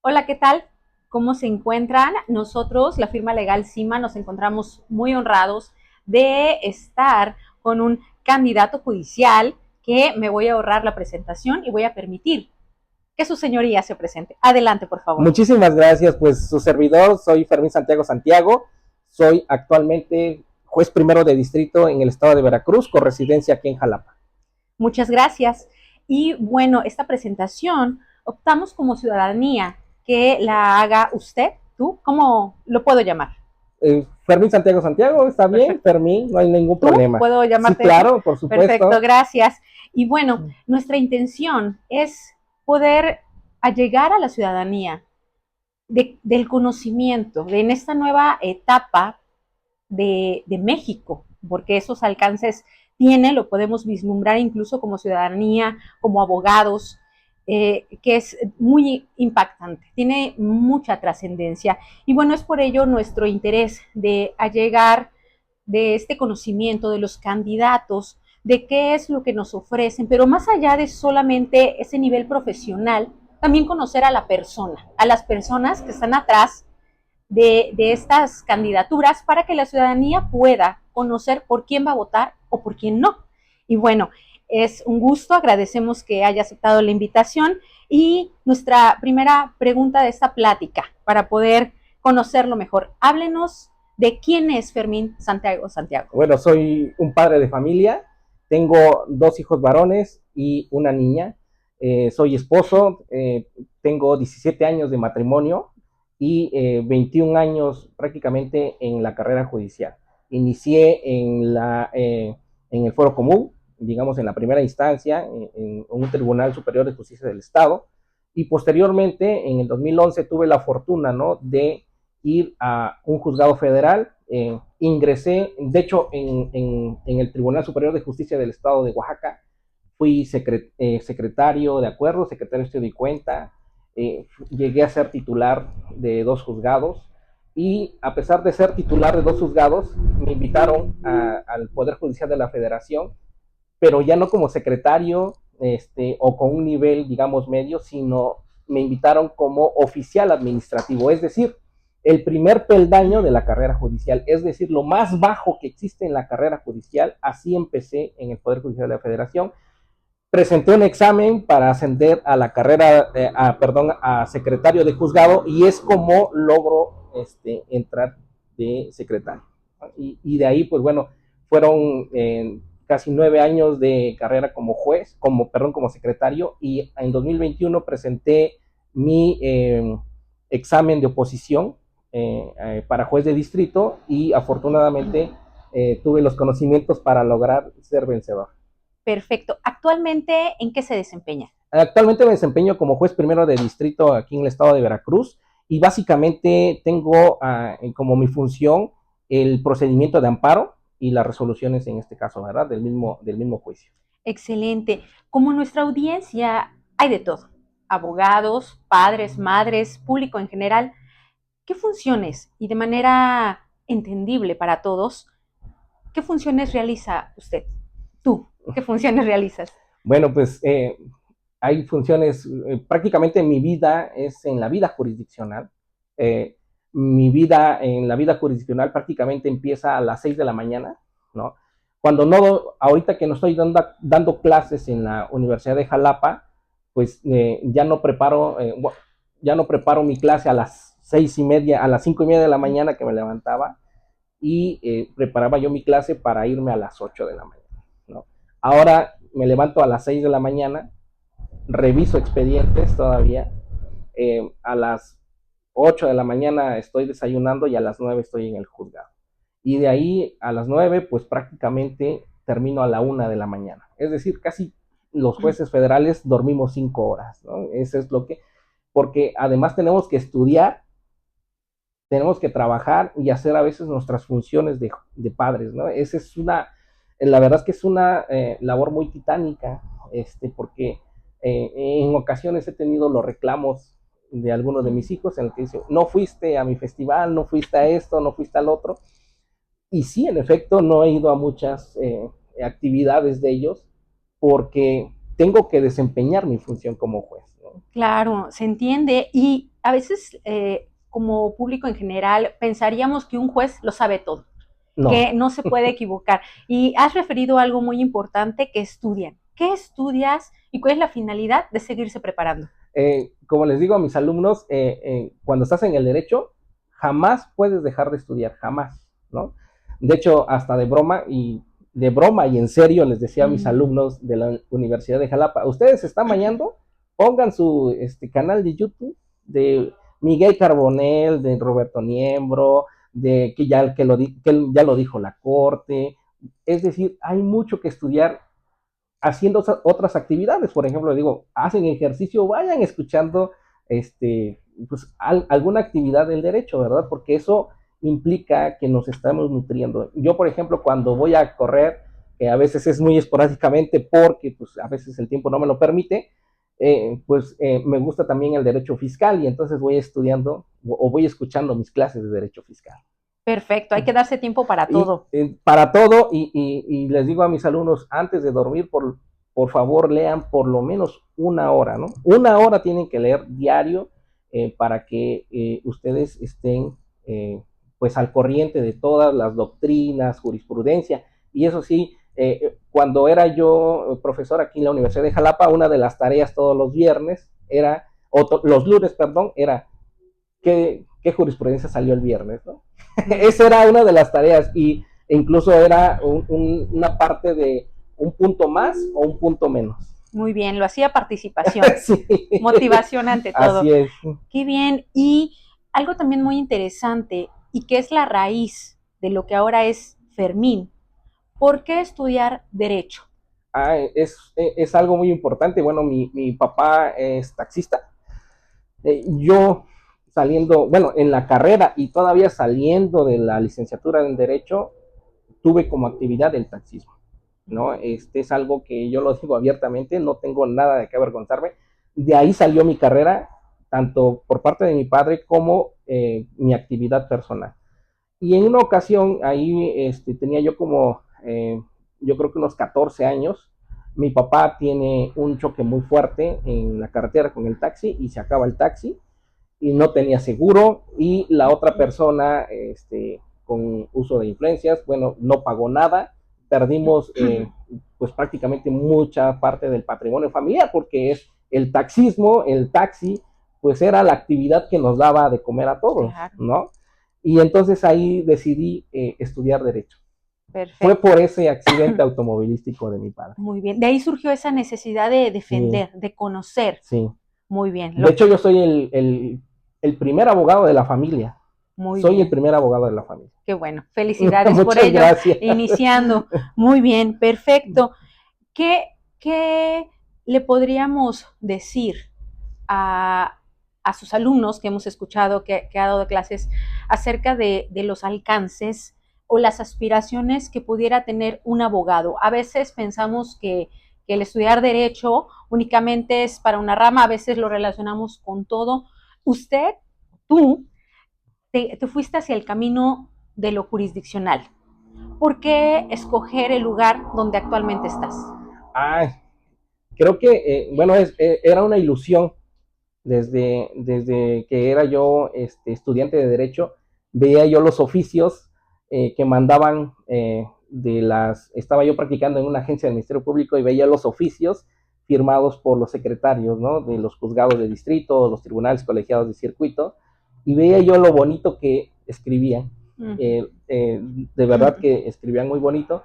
Hola, ¿qué tal? ¿Cómo se encuentran? Nosotros, la firma legal CIMA, nos encontramos muy honrados de estar con un candidato judicial que me voy a ahorrar la presentación y voy a permitir que su señoría se presente. Adelante, por favor. Muchísimas gracias, pues su servidor, soy Fermín Santiago Santiago, soy actualmente juez primero de distrito en el estado de Veracruz, con residencia aquí en Jalapa. Muchas gracias. Y bueno, esta presentación optamos como ciudadanía que la haga usted, tú, ¿cómo lo puedo llamar? Fermín Santiago Santiago, ¿está bien? Perfecto. Fermín, no hay ningún ¿Tú? problema. ¿Puedo Sí, llamarte así? claro, por Perfecto, supuesto. gracias. Y bueno, nuestra intención es poder llegar a la ciudadanía del conocimiento, en esta nueva etapa de México, porque esos alcances tiene, lo podemos vislumbrar incluso como ciudadanía, como abogados, que es muy impactante, tiene mucha trascendencia. Y bueno, es por ello nuestro interés de allegar de este conocimiento de los candidatos, de qué es lo que nos ofrecen, pero más allá de solamente ese nivel profesional, también conocer a la persona, a las personas que están atrás de estas candidaturas para que la ciudadanía pueda conocer por quién va a votar o por quién no. Y bueno, es un gusto, agradecemos que haya aceptado la invitación y nuestra primera pregunta de esta plática para poder conocerlo mejor. Háblenos de quién es Fermín Santiago Santiago. Bueno, soy un padre de familia, tengo dos hijos varones y una niña. Soy esposo, tengo 17 años de matrimonio y 21 años prácticamente en la carrera judicial. Inicié en el Foro Común, digamos en la primera instancia, en un Tribunal Superior de Justicia del Estado, y posteriormente en el 2011 tuve la fortuna, ¿no?, de ir a un juzgado federal. Ingresé, de hecho, en el Tribunal Superior de Justicia del Estado de Oaxaca. Fui secretario de acuerdo, secretario de estudio y cuenta. Llegué a ser titular de dos juzgados, y a pesar de ser titular de dos juzgados, me invitaron al Poder Judicial de la Federación, pero ya no como secretario, o con un nivel, digamos, medio, sino me invitaron como oficial administrativo, es decir, el primer peldaño de la carrera judicial, es decir, lo más bajo que existe en la carrera judicial. Así empecé en el Poder Judicial de la Federación. Presenté un examen para ascender a la carrera, a secretario de juzgado, y es como logro entrar de secretario. Y de ahí, pues bueno, fueron casi 9 años de carrera como juez, como secretario, y en 2021 presenté mi examen de oposición para juez de distrito, y afortunadamente tuve los conocimientos para lograr ser vencedor. Perfecto. ¿Actualmente en qué se desempeña? Actualmente me desempeño como juez primero de distrito aquí en el estado de Veracruz, y básicamente tengo como mi función el procedimiento de amparo y las resoluciones, en este caso, ¿verdad?, del mismo juicio. Excelente. Como nuestra audiencia hay de todo, abogados, padres, madres, público en general, ¿qué funciones y de manera entendible para todos, qué funciones realiza usted? Tú, ¿qué funciones realizas? Bueno, pues hay funciones, prácticamente mi vida es en la vida jurisdiccional. Eh, Mi vida en la vida jurisdiccional prácticamente empieza a las 6 de la mañana, ¿no? Cuando no, ahorita que no estoy dando clases en la Universidad de Jalapa, pues ya no preparo mi clase a las 6:30, a las 5:30 de la mañana que me levantaba, y preparaba yo mi clase para irme a las 8 de la mañana, ¿no? Ahora me levanto a las 6 de la mañana, reviso expedientes todavía, a las 8 de la mañana estoy desayunando, y a las 9 estoy en el juzgado. Y de ahí a las 9, pues prácticamente termino a la 1 de la mañana. Es decir, casi los jueces federales dormimos 5 horas, ¿no? Eso es lo que, porque además tenemos que estudiar, tenemos que trabajar y hacer a veces nuestras funciones de padres, ¿no? Esa es la verdad es que es una labor muy titánica, porque en ocasiones he tenido los reclamos de algunos de mis hijos, en el que dicen, no fuiste a mi festival, no fuiste a esto, no fuiste al otro. Y sí, en efecto, no he ido a muchas actividades de ellos, porque tengo que desempeñar mi función como juez, ¿no? Claro, se entiende. Y a veces como público en general pensaríamos que un juez lo sabe todo, No. que no se puede equivocar. Y has referido a algo muy importante, que estudian. ¿Qué estudias y cuál es la finalidad de seguirse preparando? Como les digo a mis alumnos, cuando estás en el derecho, jamás puedes dejar de estudiar, jamás, ¿no? De hecho, hasta de broma y en serio les decía a mis alumnos de la Universidad de Jalapa, ustedes están bañando, pongan su canal de YouTube de Miguel Carbonell, de Roberto Niembro, de que ya lo dijo la Corte. Es decir, hay mucho que estudiar haciendo otras actividades. Por ejemplo, digo, hacen ejercicio, vayan escuchando pues, alguna actividad del derecho, ¿verdad? Porque eso implica que nos estamos nutriendo. Yo, por ejemplo, cuando voy a correr, que a veces es muy esporádicamente porque pues, a veces el tiempo no me lo permite, me gusta también el derecho fiscal y entonces voy estudiando o voy escuchando mis clases de derecho fiscal. Perfecto, hay que darse tiempo para todo. Para todo, y les digo a mis alumnos, antes de dormir, por favor, lean por lo menos una hora, ¿no? Una hora tienen que leer diario para que ustedes estén pues al corriente de todas las doctrinas, jurisprudencia, y eso sí, cuando era yo profesor aquí en la Universidad de Jalapa, una de las tareas todos los viernes era, los lunes, perdón, era qué jurisprudencia salió el viernes, ¿no? Esa era una de las tareas y incluso era una parte de un punto más o un punto menos. Muy bien, lo hacía participación, sí. Motivación ante todo. Así es. Qué bien. Y algo también muy interesante y que es la raíz de lo que ahora es Fermín. ¿Por qué estudiar Derecho? Es algo muy importante. Bueno, mi papá es taxista. Yo saliendo, bueno, en la carrera y todavía saliendo de la licenciatura en Derecho, tuve como actividad el taxismo, ¿no? Es algo que yo lo digo abiertamente, no tengo nada de qué avergonzarme. De ahí salió mi carrera, tanto por parte de mi padre como mi actividad personal. Y en una ocasión, ahí tenía yo como, yo creo que unos 14 años, mi papá tiene un choque muy fuerte en la carretera con el taxi y se acaba el taxi y no tenía seguro y la otra persona con uso de influencias, bueno, no pagó nada, perdimos pues prácticamente mucha parte del patrimonio familiar porque es el taxismo, el taxi, pues era la actividad que nos daba de comer a todos, claro, ¿no? Y entonces ahí decidí estudiar Derecho. Perfecto. Fue por ese accidente automovilístico de mi padre. Muy bien, de ahí surgió esa necesidad de defender, sí, de conocer. Sí. Muy bien. De hecho, yo soy el primer abogado de la familia. Soy el primer abogado de la familia. Qué bueno, felicidades por ello. Gracias. Iniciando. Muy bien, perfecto. ¿Qué le podríamos decir a sus alumnos que hemos escuchado, que ha dado clases, acerca de los alcances o las aspiraciones que pudiera tener un abogado? A veces pensamos que el estudiar Derecho únicamente es para una rama, a veces lo relacionamos con todo. Tú fuiste hacia el camino de lo jurisdiccional. ¿Por qué escoger el lugar donde actualmente estás? Creo que, bueno, era una ilusión desde que era yo estudiante de Derecho, veía yo los oficios que mandaban estaba yo practicando en una agencia del Ministerio Público y veía los oficios firmados por los secretarios, ¿no? De los juzgados de distrito, los tribunales colegiados de circuito, y veía yo lo bonito que escribían. De verdad que escribían muy bonito.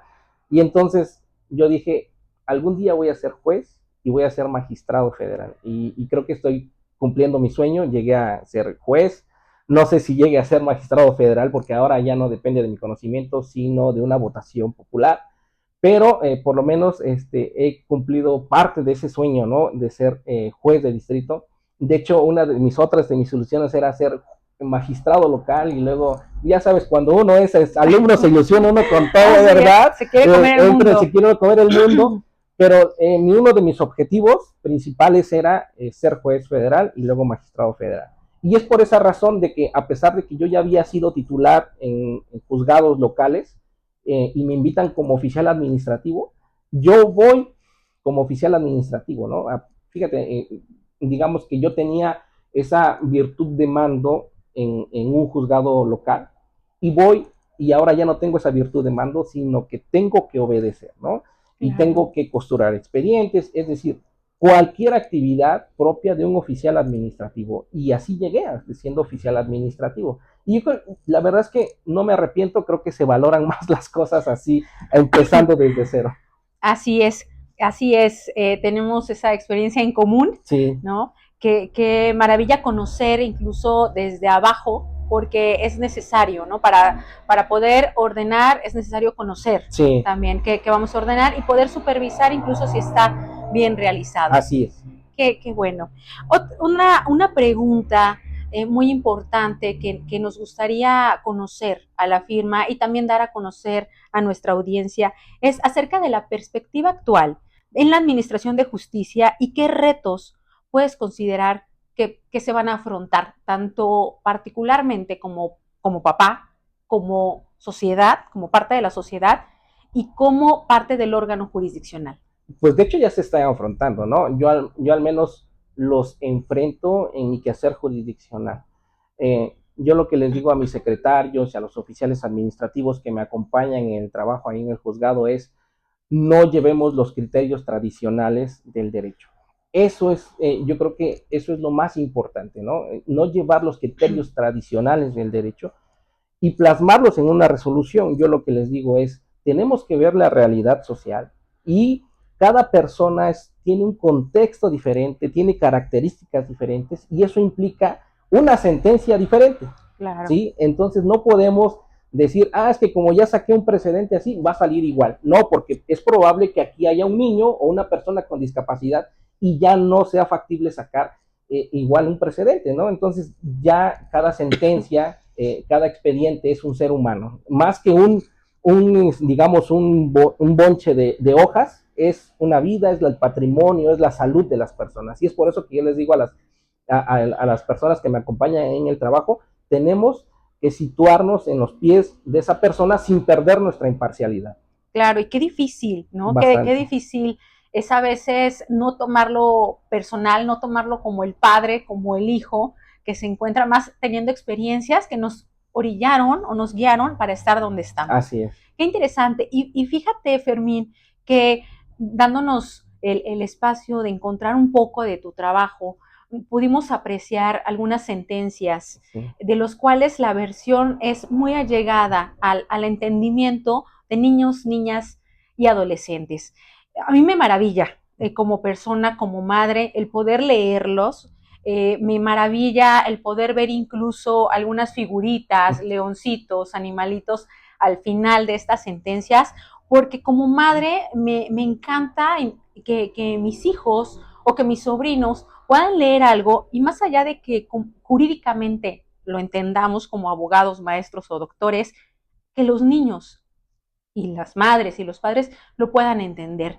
Y entonces yo dije, algún día voy a ser juez y voy a ser magistrado federal. Y creo que estoy cumpliendo mi sueño, llegué a ser juez. No sé si llegue a ser magistrado federal porque ahora ya no depende de mi conocimiento, sino de una votación popular. Pero por lo menos he cumplido parte de ese sueño, ¿no? De ser juez de distrito. De hecho, una de mis soluciones era ser magistrado local y luego, ya sabes, cuando uno es alumno se ilusiona uno con todo, ¿verdad? Se quiere comer el mundo. Se quiere comer el mundo, pero uno de mis objetivos principales era ser juez federal y luego magistrado federal. Y es por esa razón de que a pesar de que yo ya había sido titular en juzgados locales y me invitan como oficial administrativo, yo voy como oficial administrativo, ¿no? Fíjate, digamos que yo tenía esa virtud de mando en un juzgado local y voy y ahora ya no tengo esa virtud de mando, sino que tengo que obedecer, ¿no? Y Claro. tengo que costurar expedientes, es decir, cualquier actividad propia de un oficial administrativo. Y así llegué siendo oficial administrativo. Y yo, la verdad es que no me arrepiento, creo que se valoran más las cosas así, empezando desde cero. Así es, así es. Tenemos esa experiencia en común, Sí, ¿no? Qué maravilla conocer incluso desde abajo, porque es necesario, ¿no? Para poder ordenar es necesario conocer sí, también qué vamos a ordenar y poder supervisar incluso si está bien realizado. así es. Qué bueno. Una pregunta muy importante que nos gustaría conocer a la firma y también dar a conocer a nuestra audiencia es acerca de la perspectiva actual en la administración de justicia y qué retos puedes considerar que se van a afrontar, tanto particularmente como papá, como sociedad, como parte de la sociedad y como parte del órgano jurisdiccional. Pues de hecho ya se está afrontando, ¿no? Yo al menos los enfrento en mi quehacer jurisdiccional. Yo lo que les digo a mis secretarios y a los oficiales administrativos que me acompañan en el trabajo ahí en el juzgado es, no llevemos los criterios tradicionales del derecho. Eso es, yo creo que eso es lo más importante, ¿no? No llevar los criterios tradicionales del derecho y plasmarlos en una resolución. Yo lo que les digo es, tenemos que ver la realidad social y cada persona tiene un contexto diferente, tiene características diferentes y eso implica una sentencia diferente, Claro. ¿sí? Entonces no podemos decir, es que como ya saqué un precedente así, va a salir igual. No, porque es probable que aquí haya un niño o una persona con discapacidad y ya no sea factible sacar igual un precedente, ¿no? Entonces ya cada sentencia, cada expediente es un ser humano, más que digamos, un bonche de hojas, es una vida, es el patrimonio, es la salud de las personas. Y es por eso que yo les digo a las personas que me acompañan en el trabajo, tenemos que situarnos en los pies de esa persona sin perder nuestra imparcialidad. Claro, y qué difícil, ¿no? Qué Bastante. difícil es a veces no tomarlo personal, no tomarlo como el padre, como el hijo, que se encuentra más teniendo experiencias que nos orillaron o nos guiaron para estar donde estamos. Así es. Qué interesante. Y fíjate, Fermín, que dándonos el espacio de encontrar un poco de tu trabajo, pudimos apreciar algunas sentencias Sí. de los cuales la versión es muy allegada al entendimiento de niños, niñas y adolescentes. A mí me maravilla como persona, como madre, el poder leerlos. Me maravilla el poder ver incluso algunas figuritas, leoncitos, animalitos al final de estas sentencias, porque como madre me encanta que mis hijos o que mis sobrinos puedan leer algo y más allá de que jurídicamente lo entendamos como abogados, maestros o doctores, que los niños y las madres y los padres lo puedan entender.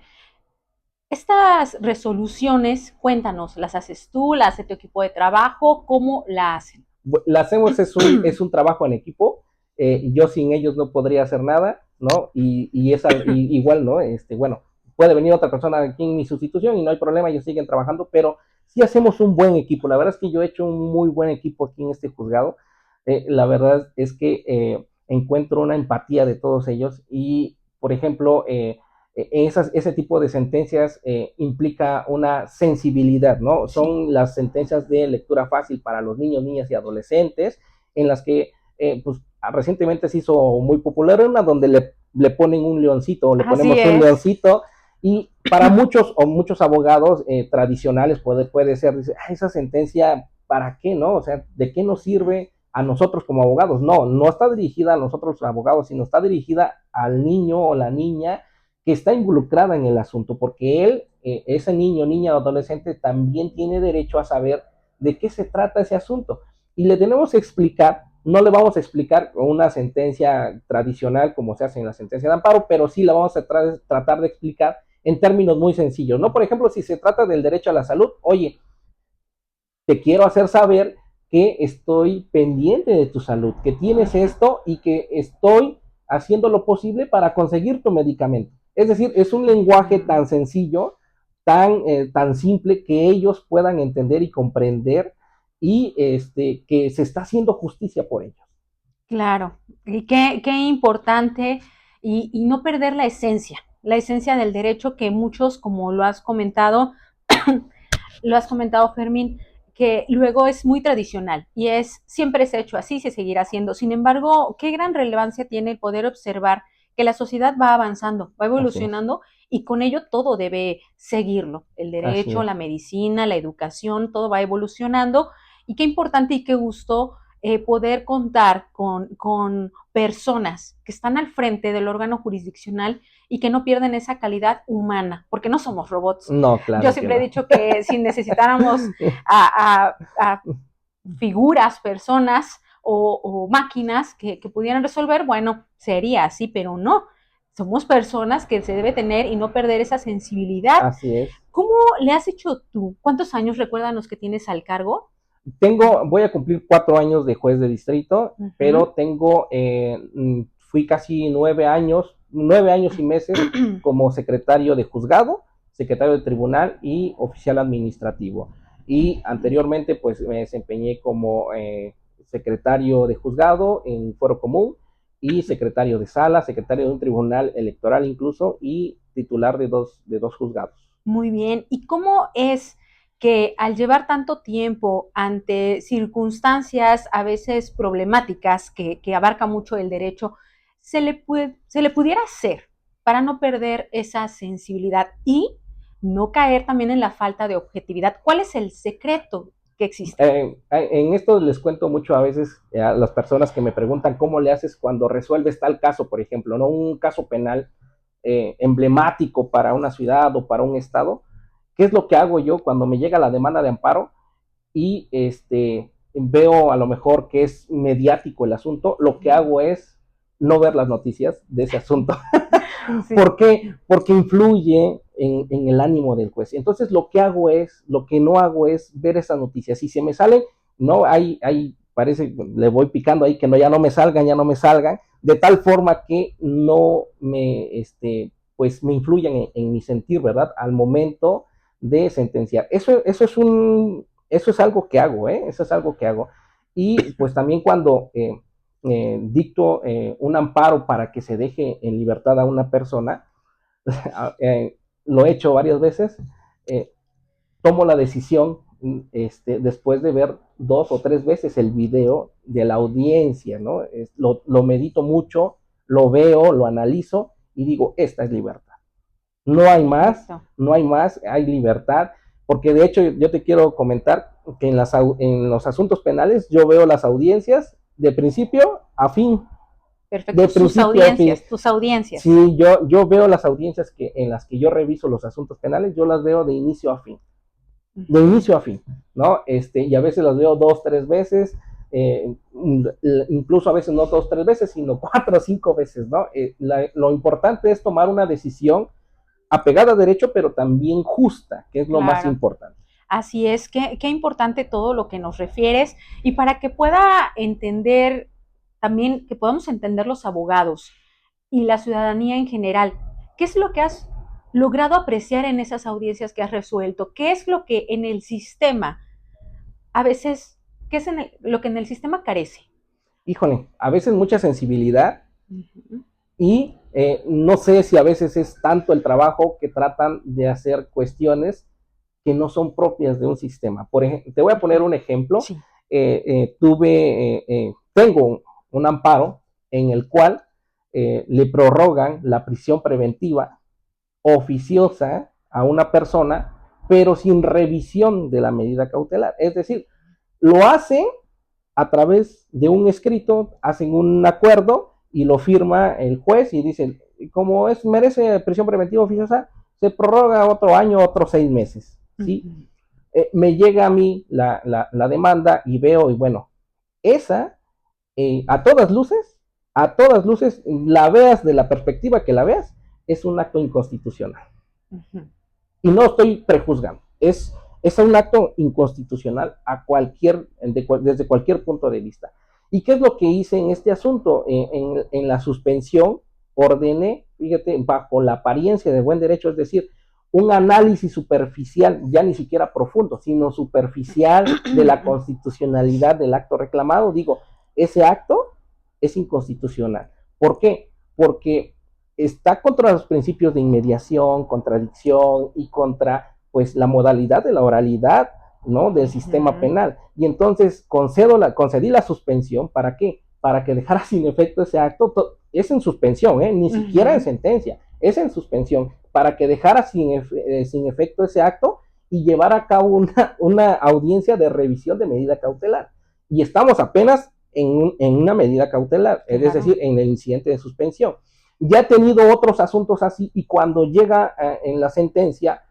Estas resoluciones, cuéntanos, ¿las haces tú? ¿Las hace tu equipo de trabajo? ¿Cómo la hacen? La hacemos, es un trabajo en equipo. Yo sin ellos no podría hacer nada, ¿no? Igual, ¿no? Bueno, puede venir otra persona aquí en mi sustitución y no hay problema, ellos siguen trabajando, pero sí hacemos un buen equipo. La verdad es que yo he hecho un muy buen equipo aquí en este juzgado. La verdad es que encuentro una empatía de todos ellos y, por ejemplo, ese tipo de sentencias implica una sensibilidad, ¿no? Sí. Son las sentencias de lectura fácil para los niños, niñas y adolescentes, en las que pues recientemente se hizo muy popular una donde le ponen un leoncito o le Así ponemos un es. leoncito y para muchos o muchos abogados tradicionales puede ser, dice, esa sentencia, ¿para qué, no? O sea, ¿de qué nos sirve a nosotros como abogados? No, no está dirigida a nosotros abogados, sino está dirigida al niño o la niña que está involucrada en el asunto, porque él, ese niño, niña o adolescente, también tiene derecho a saber de qué se trata ese asunto. Y le tenemos que explicar, no le vamos a explicar una sentencia tradicional como se hace en la sentencia de amparo, pero sí la vamos a tratar de explicar en términos muy sencillos, ¿no? Por ejemplo, si se trata del derecho a la salud, oye, te quiero hacer saber que estoy pendiente de tu salud, que tienes esto y que estoy haciendo lo posible para conseguir tu medicamento. Es decir, es un lenguaje tan sencillo, tan simple, que ellos puedan entender y comprender y que se está haciendo justicia por ellos. Claro, y qué importante y no perder la esencia del derecho que muchos, como lo has comentado Fermín, que luego es muy tradicional y siempre es hecho así, se seguirá haciendo. Sin embargo, qué gran relevancia tiene el poder observar que la sociedad va avanzando, va Así es, evolucionando y con ello todo debe seguirlo. El así derecho, es, la medicina, la educación, todo va evolucionando y qué importante y qué gusto poder contar con personas que están al frente del órgano jurisdiccional y que no pierden esa calidad humana, porque no somos robots. no, Yo claro que siempre he no. dicho que si necesitáramos a figuras, personas o máquinas que pudieran resolver, bueno, sería así, pero no. Somos personas que se debe tener y no perder esa sensibilidad. Así es. ¿Cómo le has hecho tú? ¿Cuántos años recuérdanos que tienes al cargo? Voy a cumplir 4 años de juez de distrito, Uh -huh. pero fui casi 9 años, 9 años y meses como secretario de juzgado, secretario de tribunal y oficial administrativo. Y anteriormente, pues me desempeñé como secretario de juzgado en fuero común y secretario de sala, secretario de un tribunal electoral incluso y titular de dos juzgados. Muy bien. ¿Y cómo es que al llevar tanto tiempo ante circunstancias a veces problemáticas que abarca mucho el derecho, se le pudiera hacer para no perder esa sensibilidad y no caer también en la falta de objetividad? ¿Cuál es el secreto que existe? En esto les cuento mucho a veces a las personas que me preguntan cómo le haces cuando resuelves tal caso, por ejemplo, ¿no? Un caso penal emblemático para una ciudad o para un estado. ¿Qué es lo que hago yo cuando me llega la demanda de amparo y veo a lo mejor que es mediático el asunto? Lo que hago es no ver las noticias de ese asunto. Sí. ¿Por qué? Porque influye en el ánimo del juez. Entonces lo que no hago es ver esas noticias. Si se me salen, no, parece, le voy picando ahí que no, ya no me salgan, de tal forma que no pues me influyan en mi sentir, ¿verdad? Al momento de sentenciar. Eso es algo que hago, ¿eh? Eso es algo que hago. Y pues también cuando dicto un amparo para que se deje en libertad a una persona, lo he hecho varias veces, eh, tomo la decisión después de ver 2 o 3 veces el video de la audiencia, ¿no? Lo medito mucho, lo veo, lo analizo y digo, esta es libertad. No hay más, Perfecto. no hay más, hay libertad, porque de hecho yo te quiero comentar que en los asuntos penales yo veo las audiencias de principio a fin, Perfecto. de principio a fin. Tus audiencias. Sí, yo veo las audiencias en las que yo reviso los asuntos penales, yo las veo de inicio a fin, de inicio a fin, ¿no? Y a veces las veo 2, 3 veces, incluso a veces no 2, 3 veces, sino 4 o 5 veces, ¿no? Lo importante es tomar una decisión apegada a derecho, pero también justa, que es lo más Claro. importante. Así es, qué importante todo lo que nos refieres y para que pueda entender también, que podamos entender los abogados y la ciudadanía en general, ¿qué es lo que has logrado apreciar en esas audiencias que has resuelto? ¿Qué es lo que en el sistema, a veces, qué es lo que en el sistema carece? Híjole, a veces mucha sensibilidad Uh -huh. y no sé si a veces es tanto el trabajo que tratan de hacer cuestiones que no son propias de un sistema. Por ejemplo, te voy a poner un ejemplo. Sí. Tengo un amparo en el cual le prorrogan la prisión preventiva oficiosa a una persona, pero sin revisión de la medida cautelar. Es decir, lo hacen a través de un escrito, hacen un acuerdo y lo firma el juez y dicen, como merece prisión preventiva oficiosa, se prorroga otro año, otros 6 meses. ¿Sí? Uh-huh. Me llega a mí la demanda y veo, y bueno, esa, a todas luces, la veas de la perspectiva que la veas, es un acto inconstitucional. Uh-huh. Y no estoy prejuzgando, es un acto inconstitucional desde cualquier punto de vista. ¿Y qué es lo que hice en este asunto? En la suspensión ordené, fíjate, bajo la apariencia de buen derecho, es decir, un análisis superficial, ya ni siquiera profundo, sino superficial de la constitucionalidad del acto reclamado, digo, ese acto es inconstitucional. ¿Por qué? Porque está contra los principios de inmediación, contradicción y contra, pues, la modalidad de la oralidad, ¿no?, del sistema penal. Y entonces concedí la suspensión. ¿Para qué? Para que dejara sin efecto ese acto. Es en suspensión, ni siquiera en sentencia, es en suspensión, para que dejara sin efecto ese acto y llevar a cabo una audiencia de revisión de medida cautelar. Y estamos apenas en una medida cautelar, es decir, en el incidente de suspensión. Ya he tenido otros asuntos así, y cuando llega en la sentencia,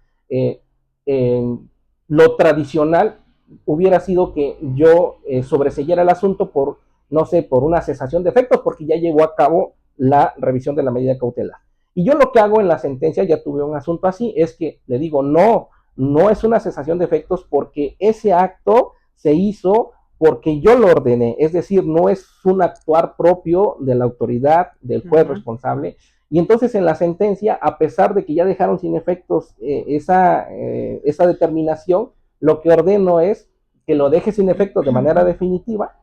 lo tradicional hubiera sido que yo sobreseyera el asunto por, no sé, por una cesación de efectos, porque ya llevó a cabo la revisión de la medida cautelar. Y yo lo que hago en la sentencia, ya tuve un asunto así, es que le digo, no es una cesación de efectos, porque ese acto se hizo porque yo lo ordené, es decir, no es un actuar propio de la autoridad, del juez responsable. Y entonces en la sentencia, a pesar de que ya dejaron sin efectos esa determinación, lo que ordeno es que lo deje sin efectos de manera definitiva,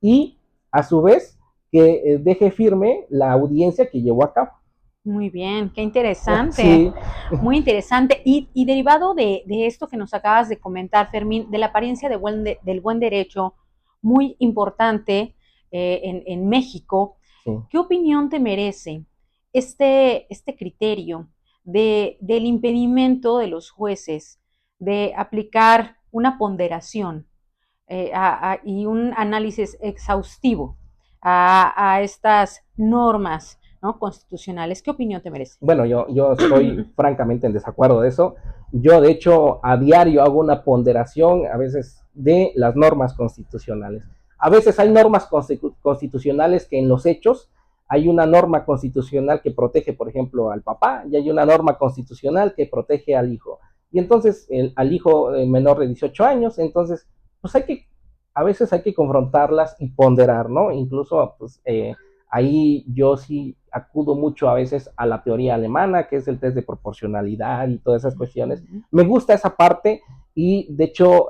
y a su vez que deje firme la audiencia que llevó a cabo. Muy bien, qué interesante. Sí. Muy interesante. Y derivado de esto que nos acabas de comentar, Fermín, de la apariencia del buen derecho, muy importante en México, sí. ¿Qué opinión te merece este criterio del impedimento de los jueces de aplicar una ponderación y un análisis exhaustivo a estas normas, ¿no?, constitucionales? ¿Qué opinión te merece? Bueno, yo estoy francamente en desacuerdo de eso. Yo, de hecho, a diario hago una ponderación, a veces, de las normas constitucionales. A veces hay normas constitucionales que en los hechos hay una norma constitucional que protege, por ejemplo, al papá, y hay una norma constitucional que protege al hijo. Y entonces, al hijo menor de 18 años, entonces, pues a veces hay que confrontarlas y ponderar, ¿no? Incluso, pues, ahí yo sí acudo mucho a veces a la teoría alemana, que es el test de proporcionalidad y todas esas cuestiones. Me gusta esa parte, y de hecho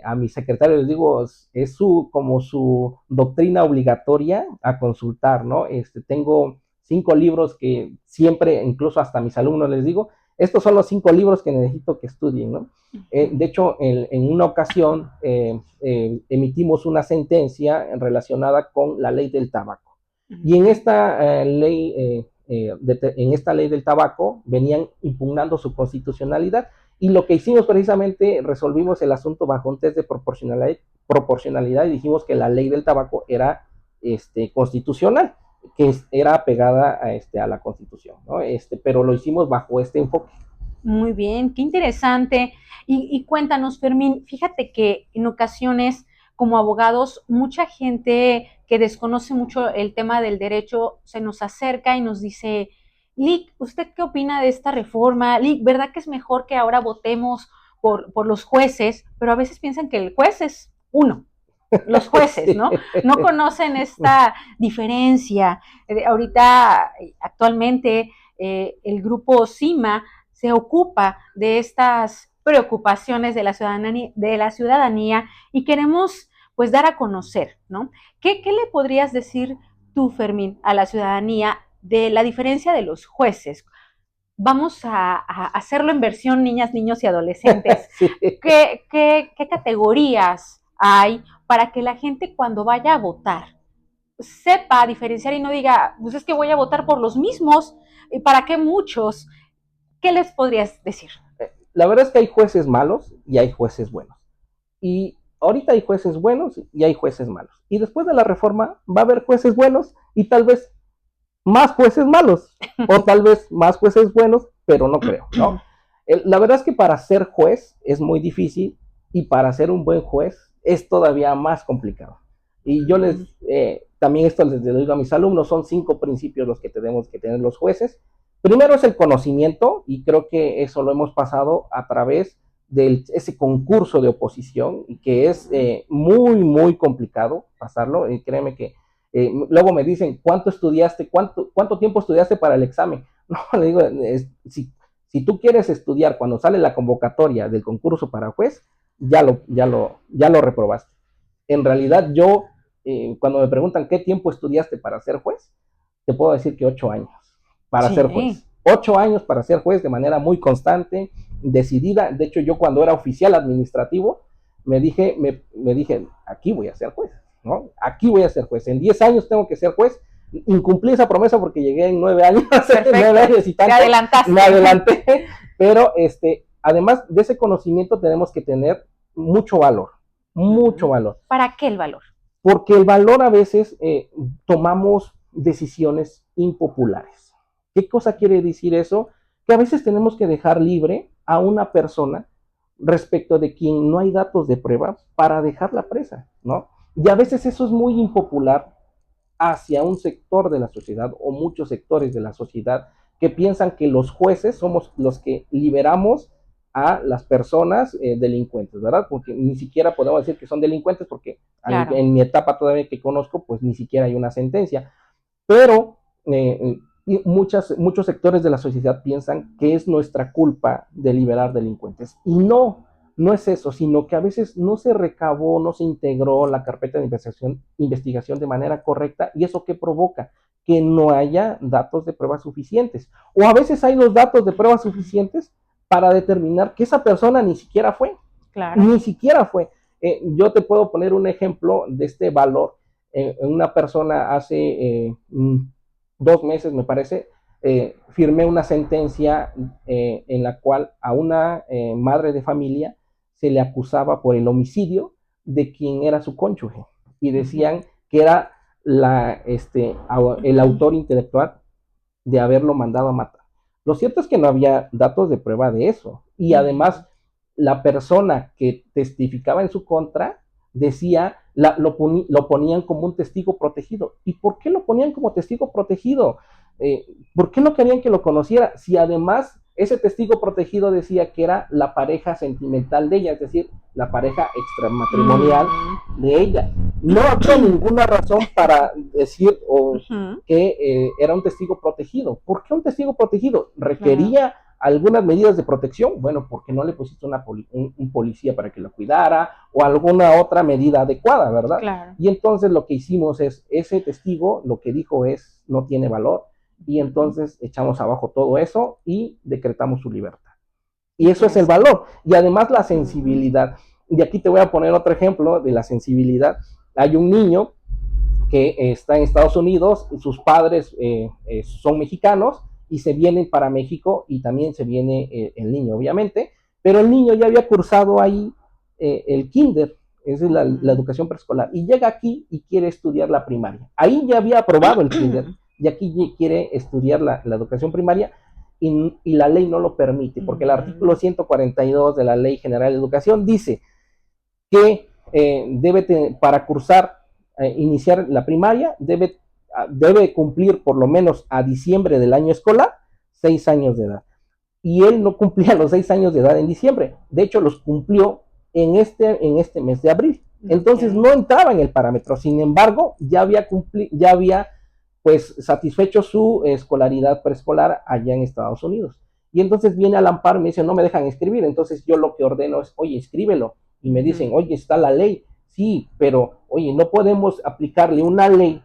a mi secretario les digo, es como su doctrina obligatoria a consultar, ¿no? Tengo 5 libros que siempre, incluso hasta a mis alumnos les digo, estos son los 5 libros que necesito que estudien, ¿no? De hecho, en una ocasión emitimos una sentencia relacionada con la ley del tabaco. Y en esta ley del tabaco venían impugnando su constitucionalidad, y lo que hicimos precisamente, resolvimos el asunto bajo un test de proporcionalidad, y dijimos que la ley del tabaco era constitucional, que era apegada a la Constitución, ¿no? Pero lo hicimos bajo este enfoque. Muy bien, qué interesante. Y cuéntanos, Fermín, fíjate que en ocasiones, como abogados, mucha gente que desconoce mucho el tema del derecho se nos acerca y nos dice: Lic, ¿usted qué opina de esta reforma? Lic, ¿verdad que es mejor que ahora votemos por los jueces? Pero a veces piensan que el juez es uno, los jueces, ¿no? No conocen esta diferencia. Ahorita, actualmente, el grupo CIMA se ocupa de estas preocupaciones de la ciudadanía, y queremos, pues, dar a conocer, ¿no? ¿Qué le podrías decir tú, Fermín, a la ciudadanía de la diferencia de los jueces? Vamos a hacerlo en versión niñas, niños y adolescentes. Sí. ¿Qué categorías hay para que la gente, cuando vaya a votar, sepa diferenciar y no diga, pues es que voy a votar por los mismos, ¿y para qué muchos? ¿Qué les podrías decir? La verdad es que hay jueces malos y hay jueces buenos. Y ahorita hay jueces buenos y hay jueces malos. Y después de la reforma va a haber jueces buenos y tal vez más jueces malos, o tal vez más jueces buenos, pero no creo, ¿no? La verdad es que para ser juez es muy difícil, y para ser un buen juez es todavía más complicado. Y yo también esto les digo a mis alumnos, son 5 principios los que tenemos que tener los jueces. Primero es el conocimiento, y creo que eso lo hemos pasado a través de ese concurso de oposición, y que es muy, muy complicado pasarlo. Y créeme que luego me dicen, ¿cuánto estudiaste? ¿Cuánto tiempo estudiaste para el examen? No, le digo, si Si tú quieres estudiar cuando sale la convocatoria del concurso para juez, ya lo reprobaste. En realidad yo, cuando me preguntan qué tiempo estudiaste para ser juez, te puedo decir que 8 años para ser juez. 8 años para ser juez de manera muy constante, decidida. De hecho, yo cuando era oficial administrativo, me dije, aquí voy a ser juez, ¿no? Aquí voy a ser juez. En 10 años tengo que ser juez. Incumplí esa promesa porque llegué en 9 años, 9 años y tanto. Te adelantaste. Me adelanté, pero además de ese conocimiento tenemos que tener mucho valor, mucho valor. ¿Para qué el valor? Porque el valor a veces tomamos decisiones impopulares. ¿Qué cosa quiere decir eso? Que a veces tenemos que dejar libre a una persona respecto de quien no hay datos de prueba para dejarla presa, ¿no? Y a veces eso es muy impopular hacia un sector de la sociedad o muchos sectores de la sociedad que piensan que los jueces somos los que liberamos a las personas delincuentes, ¿verdad? Porque ni siquiera podemos decir que son delincuentes porque claro, en mi etapa todavía que conozco, pues ni siquiera hay una sentencia. Pero muchos sectores de la sociedad piensan que es nuestra culpa de liberar delincuentes. Y no es eso, sino que a veces no se recabó, no se integró la carpeta de investigación de manera correcta, y eso que provoca que no haya datos de pruebas suficientes. O a veces hay los datos de pruebas suficientes para determinar que esa persona ni siquiera fue. Claro. Ni siquiera fue. Yo te puedo poner un ejemplo de este valor. Una persona hace 2 meses, me parece, firmé una sentencia en la cual a una madre de familia se le acusaba por el homicidio de quien era su cónyuge y decían que era el autor intelectual de haberlo mandado a matar. Lo cierto es que no había datos de prueba de eso y además la persona que testificaba en su contra decía, lo ponían como un testigo protegido. ¿Y por qué lo ponían como testigo protegido? ¿Por qué no querían que lo conociera? Si además ese testigo protegido decía que era la pareja sentimental de ella, es decir, la pareja extramatrimonial de ella. No había ninguna razón para decir que era un testigo protegido. ¿Por qué un testigo protegido? ¿Requería algunas medidas de protección? Bueno, porque no le pusiste un policía para que lo cuidara o alguna otra medida adecuada, ¿verdad? Claro. Y entonces lo que hicimos es, ese testigo lo que dijo es, no tiene valor, y entonces echamos abajo todo eso y decretamos su libertad. Y eso es el valor. Y además la sensibilidad. Y aquí te voy a poner otro ejemplo de la sensibilidad. Hay un niño que está en Estados Unidos, sus padres son mexicanos y se vienen para México y también se viene el niño, obviamente, pero el niño ya había cursado ahí el kinder, es la educación preescolar, y llega aquí y quiere estudiar la primaria. Ahí ya había aprobado el kinder y aquí quiere estudiar la educación primaria y la ley no lo permite, porque el artículo 142 de la Ley General de Educación dice que para cursar, iniciar la primaria, debe cumplir por lo menos a diciembre del año escolar 6 años de edad. Y él no cumplía los 6 años de edad en diciembre, de hecho los cumplió en este mes de abril. Entonces no entraba en el parámetro, sin embargo, ya había pues satisfecho su escolaridad preescolar allá en Estados Unidos. Y entonces viene al amparo y me dice, no me dejan escribir. Entonces yo lo que ordeno es, oye, escríbelo. Y me dicen, oye, está la ley. Sí, pero, oye, no podemos aplicarle una ley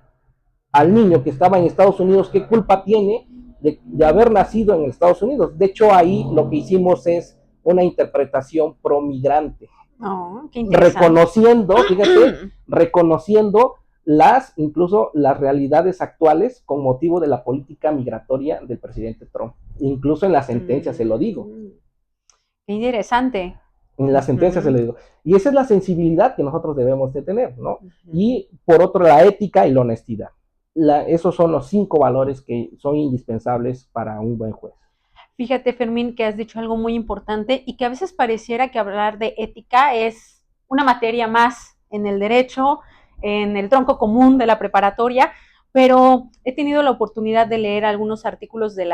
al niño que estaba en Estados Unidos. ¿Qué culpa tiene de haber nacido en Estados Unidos? De hecho, ahí lo que hicimos es una interpretación pro migrante. Oh, qué interesante. Reconociendo incluso las realidades actuales con motivo de la política migratoria del presidente Trump. Incluso en la sentencia se lo digo. Qué interesante. En la sentencia se lo digo. Y esa es la sensibilidad que nosotros debemos de tener, ¿no? Y por otro, la ética y la honestidad. Esos son los 5 valores que son indispensables para un buen juez. Fíjate, Fermín, que has dicho algo muy importante y que a veces pareciera que hablar de ética es una materia más en el derecho, en el tronco común de la preparatoria, pero he tenido la oportunidad de leer algunos artículos de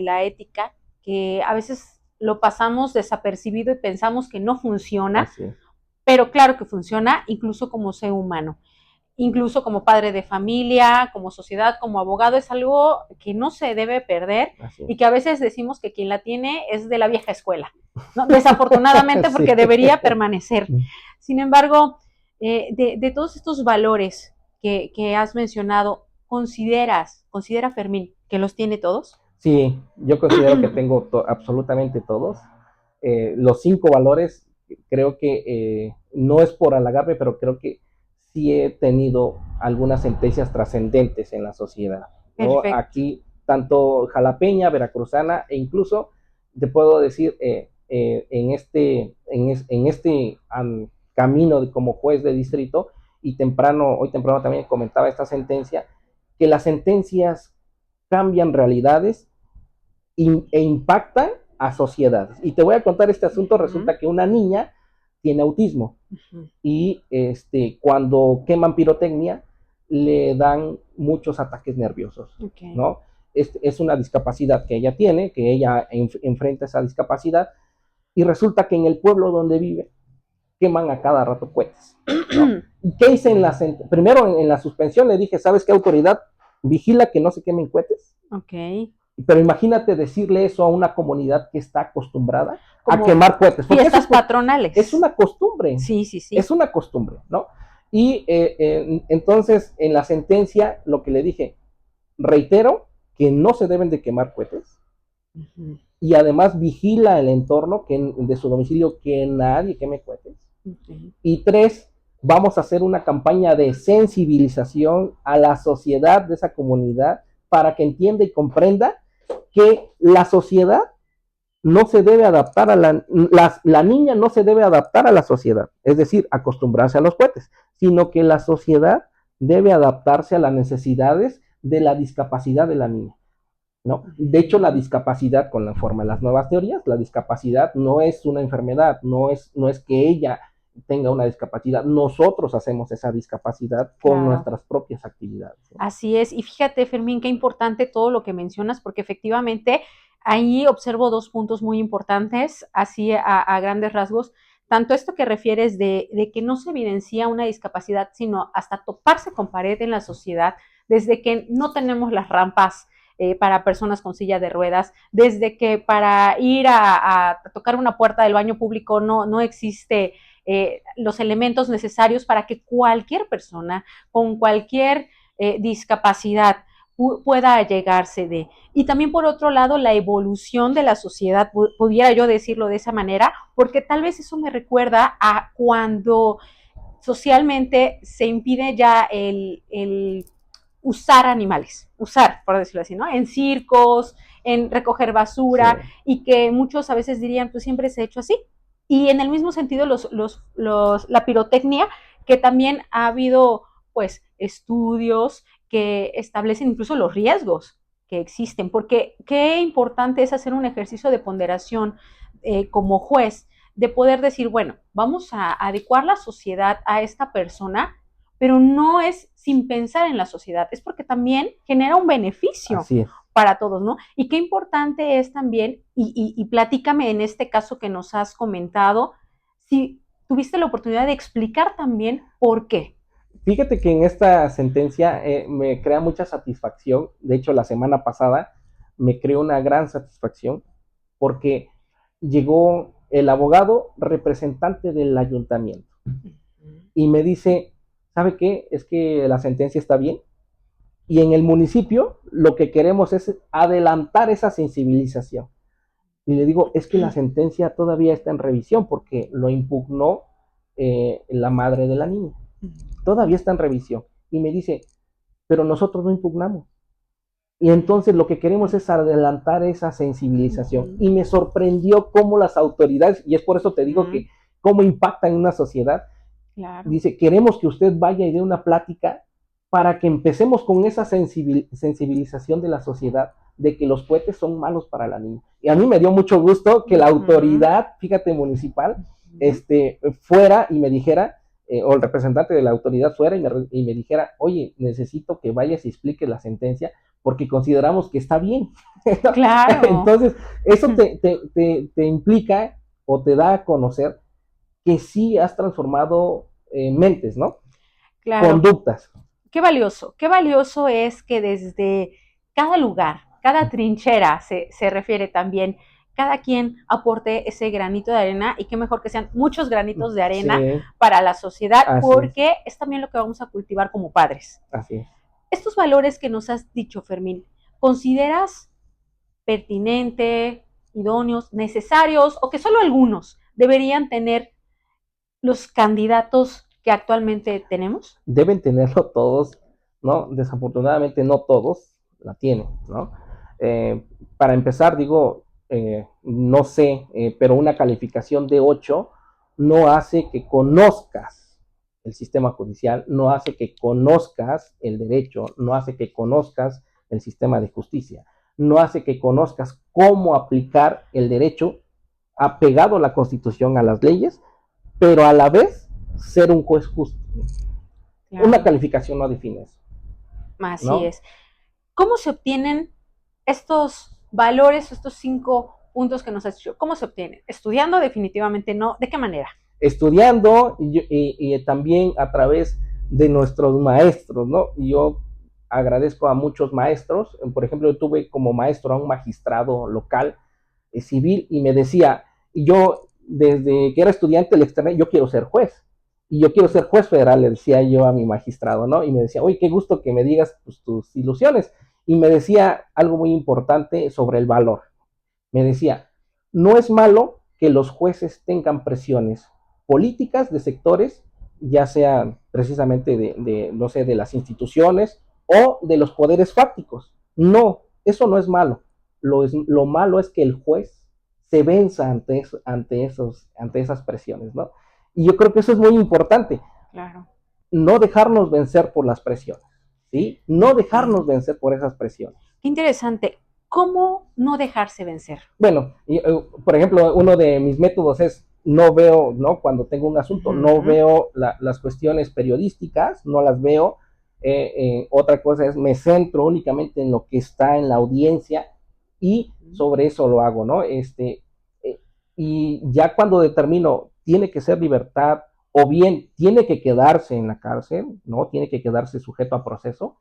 la ética que a veces lo pasamos desapercibido y pensamos que no funciona, pero claro que funciona incluso como ser humano. incluso como padre de familia, como sociedad, como abogado, es algo que no se debe perder y que a veces decimos que quien la tiene es de la vieja escuela, ¿no? Desafortunadamente porque Sí. debería permanecer. Sin embargo, de todos estos valores que has mencionado, considera Fermín que los tiene todos? Sí, yo considero que tengo absolutamente todos. Los 5 valores, creo que no es por halagarme, pero creo que sí he tenido algunas sentencias trascendentes en la sociedad, ¿no? Perfecto. Aquí, tanto jalapeña, veracruzana, e incluso te puedo decir, en este camino como juez de distrito, y hoy temprano también comentaba esta sentencia, que las sentencias cambian realidades e impactan a sociedades. Y te voy a contar este asunto. Resulta que una niña tiene autismo y cuando queman pirotecnia le dan muchos ataques nerviosos, ¿no? Es una discapacidad que ella tiene, que ella enfrenta esa discapacidad, y resulta que en el pueblo donde vive queman a cada rato cohetes, ¿no? ¿Y qué hice primero en la suspensión? Le dije, ¿sabes qué, autoridad? Vigila que no se quemen cohetes. Pero imagínate decirle eso a una comunidad que está acostumbrada a quemar cohetes. Porque fiestas patronales. Es una costumbre. Sí. Es una costumbre, ¿no? Y entonces, en la sentencia, lo que le dije, reitero que no se deben de quemar cohetes. Y además vigila el entorno de su domicilio, que nadie queme cohetes. Y 3, vamos a hacer una campaña de sensibilización a la sociedad de esa comunidad para que entienda y comprenda que la sociedad no se debe adaptar la niña no se debe adaptar a la sociedad, es decir, acostumbrarse a los cohetes, sino que la sociedad debe adaptarse a las necesidades de la discapacidad de la niña, ¿no? De hecho, la discapacidad, conforme a las nuevas teorías, la discapacidad no es una enfermedad, no es que ella tenga una discapacidad, nosotros hacemos esa discapacidad con nuestras propias actividades, ¿no? Así es, y fíjate, Fermín, qué importante todo lo que mencionas, porque efectivamente ahí observo 2 puntos muy importantes, así a grandes rasgos, tanto esto que refieres de que no se evidencia una discapacidad, sino hasta toparse con pared en la sociedad, desde que no tenemos las rampas para personas con silla de ruedas, desde que para ir a tocar una puerta del baño público no existe los elementos necesarios para que cualquier persona con cualquier discapacidad pueda llegarse de. Y también por otro lado, la evolución de la sociedad, pudiera yo decirlo de esa manera, porque tal vez eso me recuerda a cuando socialmente se impide ya el usar animales, por decirlo así, ¿no? En circos, en recoger basura, sí. Y que muchos a veces dirían, pues siempre se ha hecho así. Y en el mismo sentido, la pirotecnia, que también ha habido, pues, estudios que establecen incluso los riesgos que existen, porque qué importante es hacer un ejercicio de ponderación como juez, de poder decir, bueno, vamos a adecuar la sociedad a esta persona, pero no es sin pensar en la sociedad, es porque también genera un beneficio para todos, ¿no? Y qué importante es también, y platícame en este caso que nos has comentado, si tuviste la oportunidad de explicar también por qué. Fíjate que en esta sentencia me crea mucha satisfacción. De hecho, la semana pasada me creó una gran satisfacción porque llegó el abogado representante del ayuntamiento y me dice, ¿sabe qué? Es que la sentencia está bien y en el municipio lo que queremos es adelantar esa sensibilización. Y le digo, es que la sentencia todavía está en revisión porque lo impugnó la madre de la niña. Todavía está en revisión. Y me dice, pero nosotros no impugnamos. Y entonces lo que queremos es adelantar esa sensibilización. Y me sorprendió cómo las autoridades, y es por eso te digo que cómo impacta en una sociedad. Claro. Dice, queremos que usted vaya y dé una plática para que empecemos con esa sensibilización de la sociedad de que los cohetes son malos para la niña. Y a mí me dio mucho gusto que la autoridad, fíjate, municipal, fuera y me dijera, o el representante de la autoridad fuera y me dijera, oye, necesito que vayas y expliques la sentencia porque consideramos que está bien. Claro. Entonces, eso te implica o te da a conocer que sí has transformado mentes, ¿no? claro. conductas. Qué valioso es que desde cada lugar, cada trinchera se refiere también, cada quien aporte ese granito de arena y qué mejor que sean muchos granitos de arena Sí, para la sociedad, así porque es también lo que vamos a cultivar como padres. así es. Estos valores que nos has dicho, Fermín, ¿consideras pertinente, idóneos, necesarios o que solo algunos deberían tener los candidatos que actualmente tenemos? Deben tenerlo todos, ¿no? Desafortunadamente no todos la tienen, ¿no? Para empezar, digo, no sé, pero una calificación de 8 no hace que conozcas el sistema judicial, no hace que conozcas el derecho, no hace que conozcas el sistema de justicia, no hace que conozcas cómo aplicar el derecho apegado a la Constitución, a las leyes, pero a la vez ser un juez justo. Claro. Una calificación no define eso. Así ¿No? es. ¿Cómo se obtienen estos valores, estos 5 puntos que nos has dicho? ¿Cómo se obtienen? Estudiando, definitivamente no. ¿De qué manera? Estudiando y también a través de nuestros maestros, ¿no? Y yo agradezco a muchos maestros. Por ejemplo, yo tuve como maestro a un magistrado local civil y me decía, y yo desde que era estudiante del externo, yo quiero ser juez. Y yo quiero ser juez federal, le decía yo a mi magistrado, ¿no? Y me decía, oye, qué gusto que me digas pues, tus ilusiones. Y me decía algo muy importante sobre el valor. Me decía, no es malo que los jueces tengan presiones políticas de sectores, ya sea precisamente no sé, de las instituciones o de los poderes fácticos. No, eso no es malo. Lo malo es que el juez se venza ante esas presiones, ¿no? Y yo creo que eso es muy importante. Claro. No dejarnos vencer por las presiones, ¿sí? No dejarnos vencer por esas presiones. Qué interesante. ¿Cómo no dejarse vencer? Bueno, por ejemplo, uno de mis métodos es no veo, ¿no? Cuando tengo un asunto, no veo las cuestiones periodísticas, no las veo. Otra cosa es me centro únicamente en lo que está en la audiencia y sobre eso lo hago, ¿no? Y ya cuando determino tiene que ser libertad o bien tiene que quedarse en la cárcel, ¿no? Tiene que quedarse sujeto a proceso,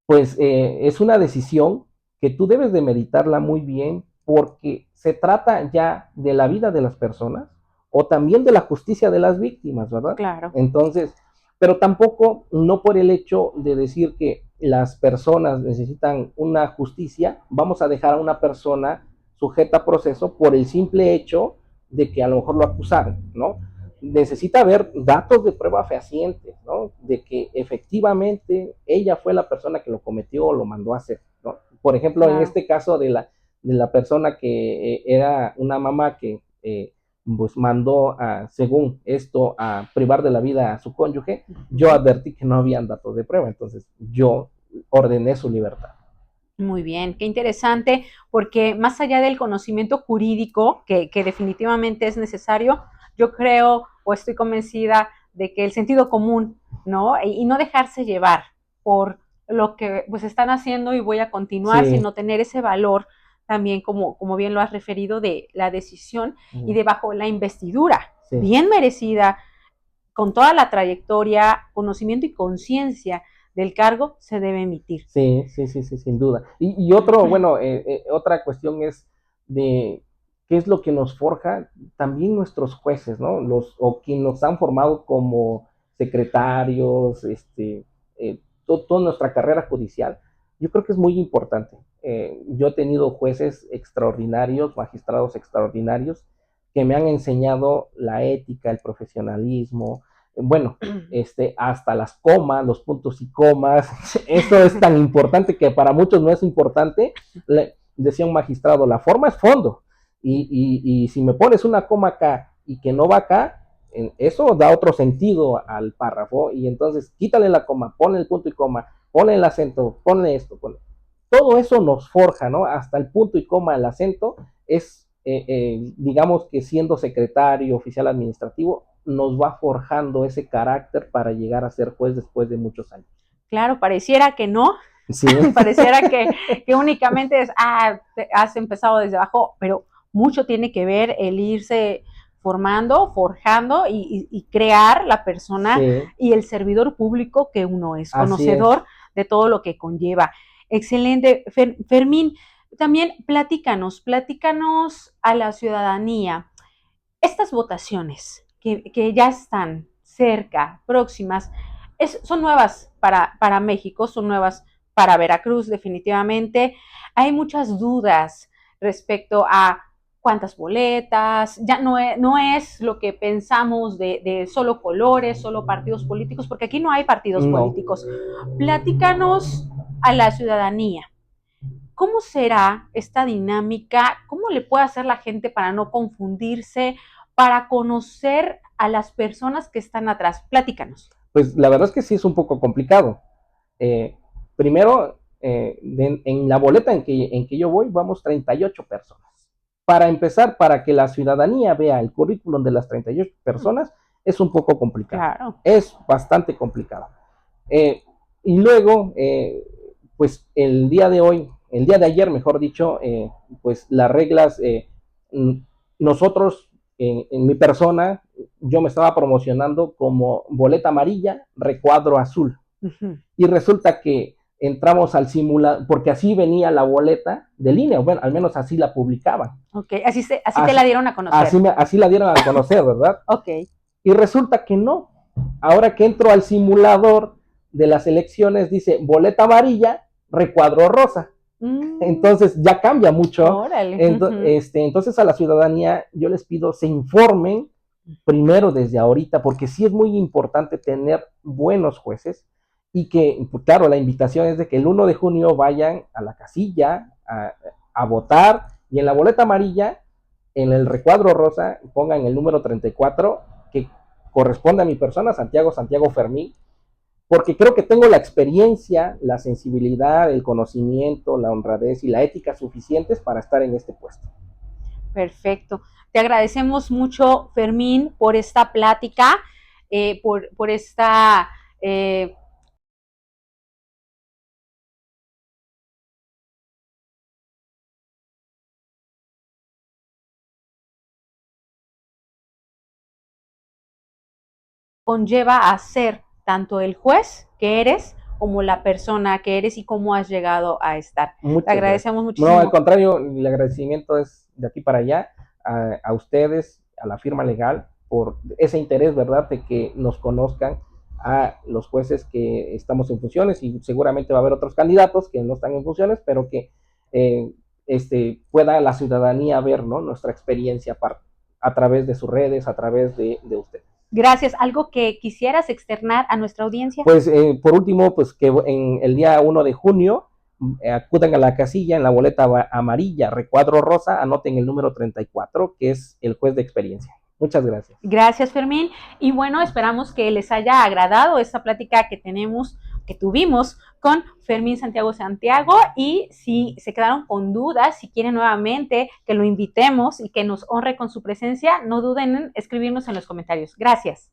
pues es una decisión que tú debes de meditarla muy bien porque se trata ya de la vida de las personas o también de la justicia de las víctimas, ¿verdad? Claro. Entonces, pero tampoco no por el hecho de decir que las personas necesitan una justicia, vamos a dejar a una persona sujeta a proceso por el simple hecho de que a lo mejor lo acusaron, ¿no? Necesita haber datos de prueba fehacientes, ¿no? De que efectivamente ella fue la persona que lo cometió o lo mandó a hacer, ¿no? Por ejemplo, en este caso de la persona que era una mamá que pues mandó, según esto, a privar de la vida a su cónyuge, yo advertí que no habían datos de prueba, entonces yo ordené su libertad. Muy bien, qué interesante, porque más allá del conocimiento jurídico, que definitivamente es necesario, yo creo o estoy convencida de que el sentido común, ¿no? Y no dejarse llevar por lo que pues están haciendo y voy a continuar, Sí. sino tener ese valor también, como bien lo has referido, de la decisión y de bajo la investidura, Sí. bien merecida, con toda la trayectoria, conocimiento y conciencia del cargo, se debe emitir. Sí, sí, sí, sí, sin duda. Y otro, bueno, otra cuestión es de qué es lo que nos forja también nuestros jueces, ¿no? O quienes nos han formado como secretarios, toda nuestra carrera judicial. Yo creo que es muy importante. Yo he tenido jueces extraordinarios, magistrados extraordinarios, que me han enseñado la ética, el profesionalismo, bueno, hasta las comas, los puntos y comas, eso es tan importante que para muchos no es importante. Decía un magistrado, la forma es fondo, y si me pones una coma acá y que no va acá, eso da otro sentido al párrafo, y entonces quítale la coma, ponle el punto y coma, ponle el acento, ponle esto, ponle. Todo eso nos forja, ¿no? Hasta el punto y coma, el acento, es, digamos que siendo secretario, oficial administrativo, nos va forjando ese carácter para llegar a ser juez después de muchos años. Claro, pareciera que no, sí. Pareciera que únicamente es, has empezado desde abajo, pero mucho tiene que ver el irse formando, forjando y crear la persona Sí, y el servidor público que uno es, así conocedor es. de todo lo que conlleva. Excelente. Fermín, también platícanos a la ciudadanía. Estas votaciones que ya están cerca, próximas, son nuevas para México, son nuevas para Veracruz definitivamente. Hay muchas dudas respecto a cuántas boletas, ya no es lo que pensamos de solo colores, solo partidos políticos, porque aquí no hay partidos No, políticos. Platícanos a la ciudadanía. ¿Cómo será esta dinámica? ¿Cómo le puede hacer la gente para no confundirse, para conocer a las personas que están atrás? Platícanos. pues la verdad es que sí es un poco complicado. Primero, en la boleta en que yo voy, vamos 38 personas. Para empezar, para que la ciudadanía vea el currículum de las 38 personas, es un poco complicado. Claro. Es bastante complicado. Y luego, pues el día de hoy, el día de ayer, mejor dicho, pues las reglas, nosotros, en mi persona, yo me estaba promocionando como boleta amarilla, recuadro azul. Uh-huh. Y resulta que entramos al simulador, porque así venía la boleta de línea, bueno, al menos así la publicaban. Ok, así te la dieron a conocer. Así la dieron a conocer, ¿verdad? Ok. Y resulta que no. Ahora que entro al simulador de las elecciones, dice boleta amarilla, recuadro rosa. Entonces ya cambia mucho. Órale. Entonces a la ciudadanía yo les pido se informen primero desde ahorita, porque sí es muy importante tener buenos jueces y que, pues, claro, la invitación es de que el 1 de junio vayan a la casilla a votar y en la boleta amarilla, en el recuadro rosa, pongan el número 34 que corresponde a mi persona, Santiago Fermín, porque creo que tengo la experiencia, la sensibilidad, el conocimiento, la honradez y la ética suficientes para estar en este puesto. Perfecto. Te agradecemos mucho, Fermín, por esta plática, por esta... conlleva a ser tanto el juez que eres como la persona que eres y cómo has llegado a estar. Muchas Te agradecemos gracias. muchísimo. No, al contrario, el agradecimiento es de aquí para allá, a ustedes, a la firma legal, por ese interés, ¿verdad?, de que nos conozcan a los jueces que estamos en funciones y seguramente va a haber otros candidatos que no están en funciones, pero que pueda la ciudadanía ver, ¿no?, nuestra experiencia a través de sus redes, a través de ustedes. Gracias. ¿Algo que quisieras externar a nuestra audiencia? Pues por último, pues que en el día 1 de junio acudan a la casilla en la boleta amarilla, recuadro rosa, anoten el número 34, que es el juez de experiencia. Muchas gracias. Gracias, Fermín. Y bueno, esperamos que les haya agradado esta plática que tuvimos con Fermín Santiago. Y si se quedaron con dudas, si quieren nuevamente que lo invitemos y que nos honre con su presencia, no duden en escribirnos en los comentarios. Gracias.